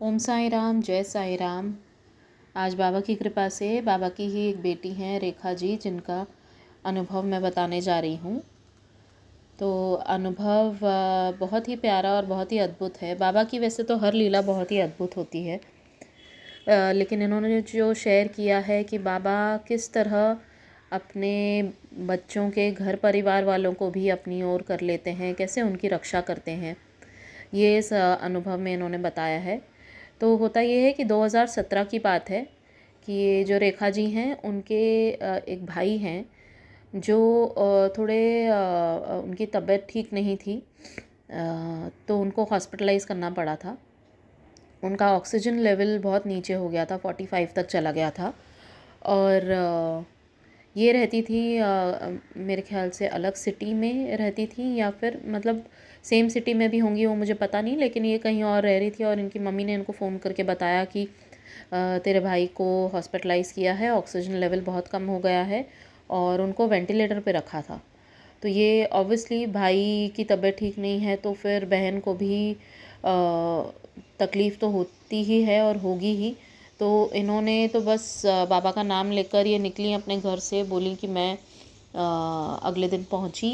ओम साई राम, जय साई राम। आज बाबा की कृपा से बाबा की ही एक बेटी हैं रेखा जी, जिनका अनुभव मैं बताने जा रही हूँ। तो अनुभव बहुत ही प्यारा और बहुत ही अद्भुत है। बाबा की वैसे तो हर लीला बहुत ही अद्भुत होती है, लेकिन इन्होंने जो शेयर किया है कि बाबा किस तरह अपने बच्चों के घर परिवार वालों को भी अपनी ओर कर लेते हैं, कैसे उनकी रक्षा करते हैं, ये इस अनुभव में इन्होंने बताया है। तो होता ये है कि 2017 की बात है कि ये जो रेखा जी हैं उनके एक भाई हैं जो थोड़े उनकी तबीयत ठीक नहीं थी, तो उनको हॉस्पिटलाइज़ करना पड़ा था। उनका ऑक्सीजन लेवल बहुत नीचे हो गया था, 45 तक चला गया था। और ये रहती थी मेरे ख्याल से अलग सिटी में रहती थी, या फिर मतलब सेम सिटी में भी होंगी वो मुझे पता नहीं, लेकिन ये कहीं और रह रही थी। और इनकी मम्मी ने इनको फ़ोन करके बताया कि तेरे भाई को हॉस्पिटलाइज़ किया है, ऑक्सीजन लेवल बहुत कम हो गया है, और उनको वेंटिलेटर पे रखा था। तो ये ऑब्वियसली भाई की तबीयत ठीक नहीं है, तो फिर बहन को भी तकलीफ़ तो होती ही है और होगी ही। तो इन्होंने तो बस बाबा का नाम लेकर ये निकली अपने घर से, बोली कि मैं अगले दिन पहुंची,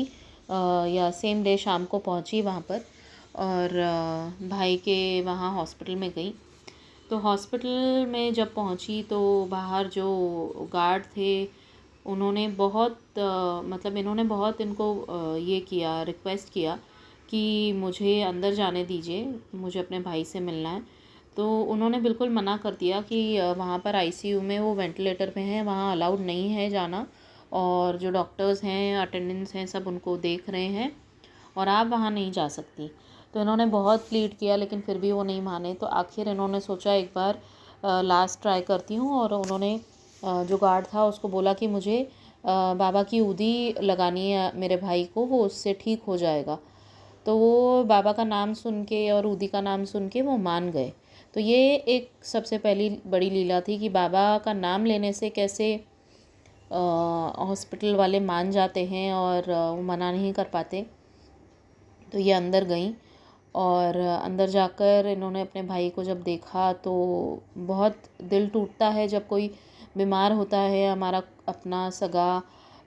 या सेम डे शाम को पहुंची वहाँ पर, और भाई के वहाँ हॉस्पिटल में गई। तो हॉस्पिटल में जब पहुंची तो बाहर जो गार्ड थे उन्होंने बहुत मतलब इन्होंने बहुत इनको ये किया, रिक्वेस्ट किया कि मुझे अंदर जाने दीजिए, मुझे अपने भाई से मिलना है। तो उन्होंने बिल्कुल मना कर दिया कि वहाँ पर आईसीयू में वो वेंटिलेटर पे हैं, वहाँ अलाउड नहीं है जाना, और जो डॉक्टर्स हैं, अटेंडेंट्स हैं, सब उनको देख रहे हैं और आप वहाँ नहीं जा सकती। तो इन्होंने बहुत प्लीड किया, लेकिन फिर भी वो नहीं माने। तो आखिर इन्होंने सोचा एक बार लास्ट ट्राई करती हूँ, और उन्होंने जो गार्ड था उसको बोला कि मुझे बाबा की ऊदी लगानी है मेरे भाई को, वो उससे ठीक हो जाएगा। तो वो बाबा का नाम सुन के और ऊदी का नाम सुन के वो मान गए। तो ये एक सबसे पहली बड़ी लीला थी कि बाबा का नाम लेने से कैसे हॉस्पिटल वाले मान जाते हैं और वो मना नहीं कर पाते। तो ये अंदर गई, और अंदर जाकर इन्होंने अपने भाई को जब देखा तो बहुत दिल टूटता है जब कोई बीमार होता है, हमारा अपना सगा।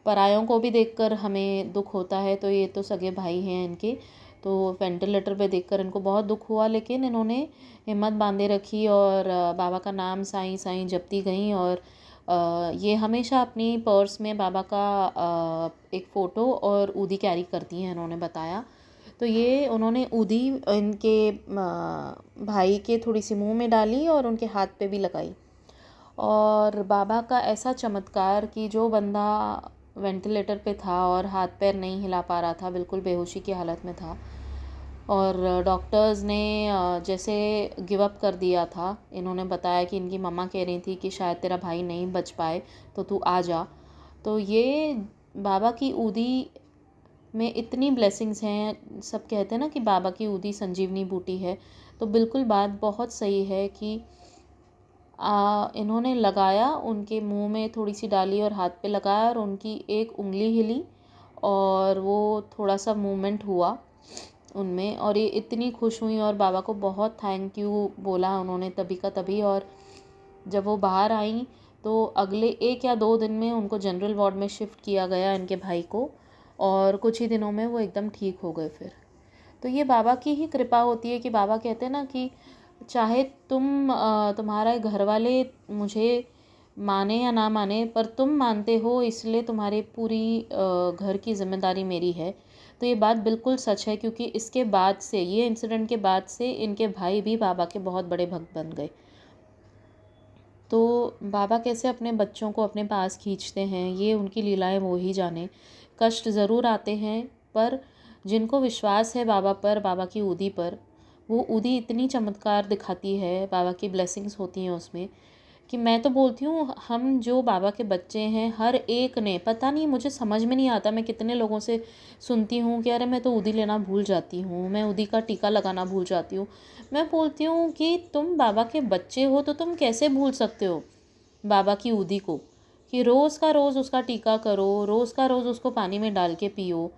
परायों को भी देखकर हमें दुख होता है, तो ये तो सगे भाई हैं इनके। तो वेंटिलेटर पे देखकर इनको बहुत दुख हुआ, लेकिन इन्होंने हिम्मत बांधे रखी और बाबा का नाम साईं साईं जपती गई। और ये हमेशा अपनी पर्स में बाबा का एक फ़ोटो और ऊदी कैरी करती हैं, इन्होंने बताया। तो ये उन्होंने ऊदी इनके भाई के थोड़ी सी मुंह में डाली और उनके हाथ पे भी लगाई। और बाबा का ऐसा चमत्कार कि जो बंदा वेंटिलेटर पे था और हाथ पैर नहीं हिला पा रहा था, बिल्कुल बेहोशी की हालत में था, और डॉक्टर्स ने जैसे गिव अप कर दिया था। इन्होंने बताया कि इनकी मम्मा कह रही थी कि शायद तेरा भाई नहीं बच पाए, तो तू आ जा। तो ये बाबा की ऊदी में इतनी ब्लेसिंग्स हैं। सब कहते हैं ना कि बाबा की ऊदी संजीवनी बूटी है, तो बिल्कुल बात बहुत सही है कि इन्होंने लगाया, उनके मुंह में थोड़ी सी डाली और हाथ पे लगाया, और उनकी एक उंगली हिली और वो थोड़ा सा मूवमेंट हुआ उनमें, और ये इतनी खुश हुई और बाबा को बहुत थैंक यू बोला उन्होंने तभी का तभी। और जब वो बाहर आई तो अगले 1 या 2 दिन में उनको जनरल वार्ड में शिफ्ट किया गया, इनके भाई को, और कुछ ही दिनों में वो एकदम ठीक हो गए फिर। तो ये बाबा की ही कृपा होती है कि बाबा कहते हैं ना कि चाहे तुम्हारे घर वाले मुझे माने या ना माने, पर तुम मानते हो, इसलिए तुम्हारी पूरी घर की जिम्मेदारी मेरी है। तो ये बात बिल्कुल सच है, क्योंकि इसके बाद से, ये इंसिडेंट के बाद से, इनके भाई भी बाबा के बहुत बड़े भक्त बन गए। तो बाबा कैसे अपने बच्चों को अपने पास खींचते हैं, ये उनकी लीलाएं वो ही जाने। कष्ट ज़रूर आते हैं, पर जिनको विश्वास है बाबा पर, बाबा की ऊदी पर, वो ऊदी इतनी चमत्कार दिखाती है, बाबा की ब्लेसिंग्स होती हैं उसमें, कि मैं तो बोलती हूँ हम जो बाबा के बच्चे हैं, हर एक ने, पता नहीं मुझे समझ में नहीं आता, मैं कितने लोगों से सुनती हूँ कि अरे मैं तो ऊदी लेना भूल जाती हूँ, मैं ऊदी का टीका लगाना भूल जाती हूँ। मैं बोलती हूँ कि तुम बाबा के बच्चे हो तो तुम कैसे भूल सकते हो बाबा की ऊदी को, कि रोज़ का रोज़ उसका टीका करो, रोज़ का रोज़ उसको पानी में डाल के पियो।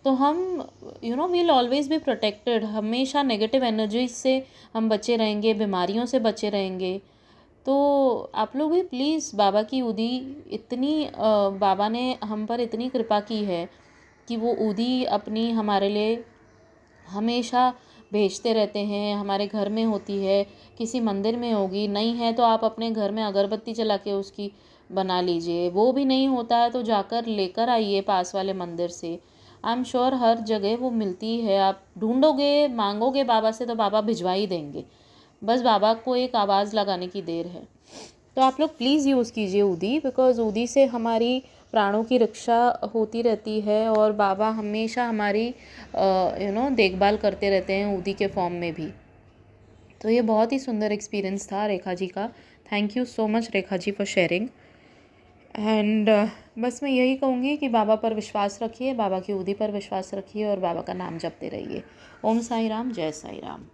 तो हम वील ऑलवेज बी प्रोटेक्टेड, हमेशा नेगेटिव एनर्जी से हम बचे रहेंगे, बीमारियों से बचे रहेंगे। तो आप लोग भी प्लीज़ बाबा की ऊदी इतनी बाबा ने हम पर इतनी कृपा की है कि वो ऊदी अपनी हमारे लिए हमेशा भेजते रहते हैं। हमारे घर में होती है, किसी मंदिर में होगी, नहीं है तो आप अपने घर में अगरबत्ती जला के उसकी बना लीजिए। वो भी नहीं होता है तो जाकर लेकर आइए पास वाले मंदिर से। आई एम श्योर हर जगह वो मिलती है, आप ढूंढोगे, मांगोगे बाबा से तो बाबा भिजवा ही देंगे। बस बाबा को एक आवाज़ लगाने की देर है। तो आप लोग प्लीज़ यूज़ कीजिए ऊदी, बिकॉज़ ऊदी से हमारी प्राणों की रक्षा होती रहती है और बाबा हमेशा हमारी देखभाल करते रहते हैं ऊदी के फॉर्म में भी। तो ये बहुत ही सुंदर एक्सपीरियंस था रेखा जी का। Thank you so much Rekha ji for sharing. And बस मैं यही कहूँगी कि बाबा पर विश्वास रखिए, बाबा की ऊदी पर विश्वास रखिए और बाबा का नाम जपते रहिए। ओम साई राम, जय साई राम।